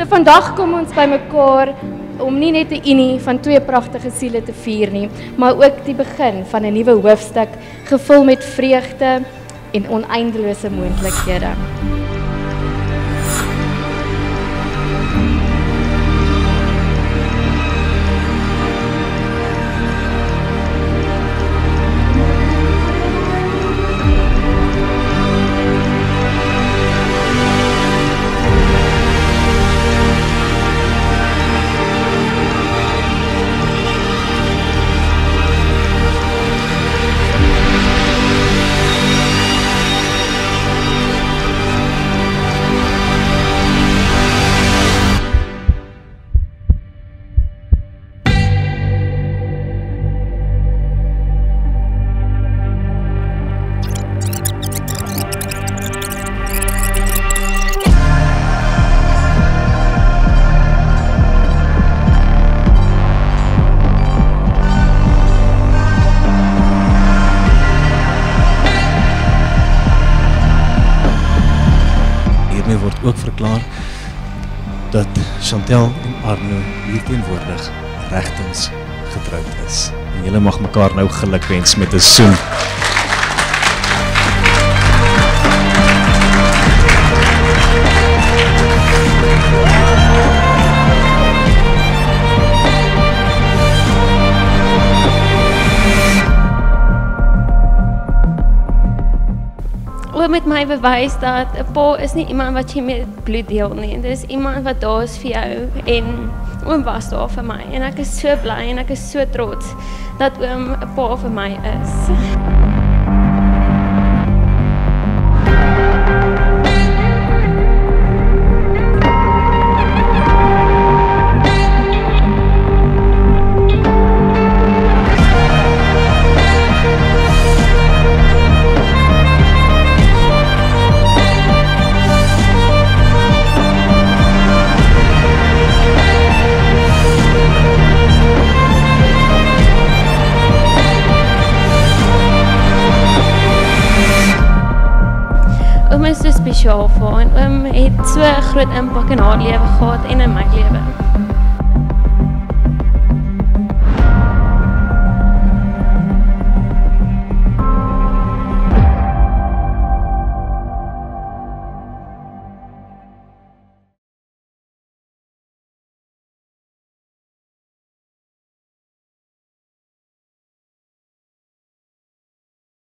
So vandag kom ons bymekaar om nie net 'n unie van twee pragtige siele te vier nie, maar ook die begin van 'n nuwe hoofstuk gevul met vreugde en oneindelose moontlikhede. Hiermee word ook verklaar dat Chantel en Arno hier teenwoordig regtens getroud is. En julle mag mekaar nou gelukwens met 'n soen. Oom met my bewys dat 'n pa is nie iemand wat jy met bloed deel nie. Dit is iemand wat daar is vir jou en oom was daar vir my en ek is so bly en ek is so trots dat oom 'n pa vir my is. Oom is so spesiaal vir haar en oom het so 'n groot impak in haar lewe gehad en in my lewe.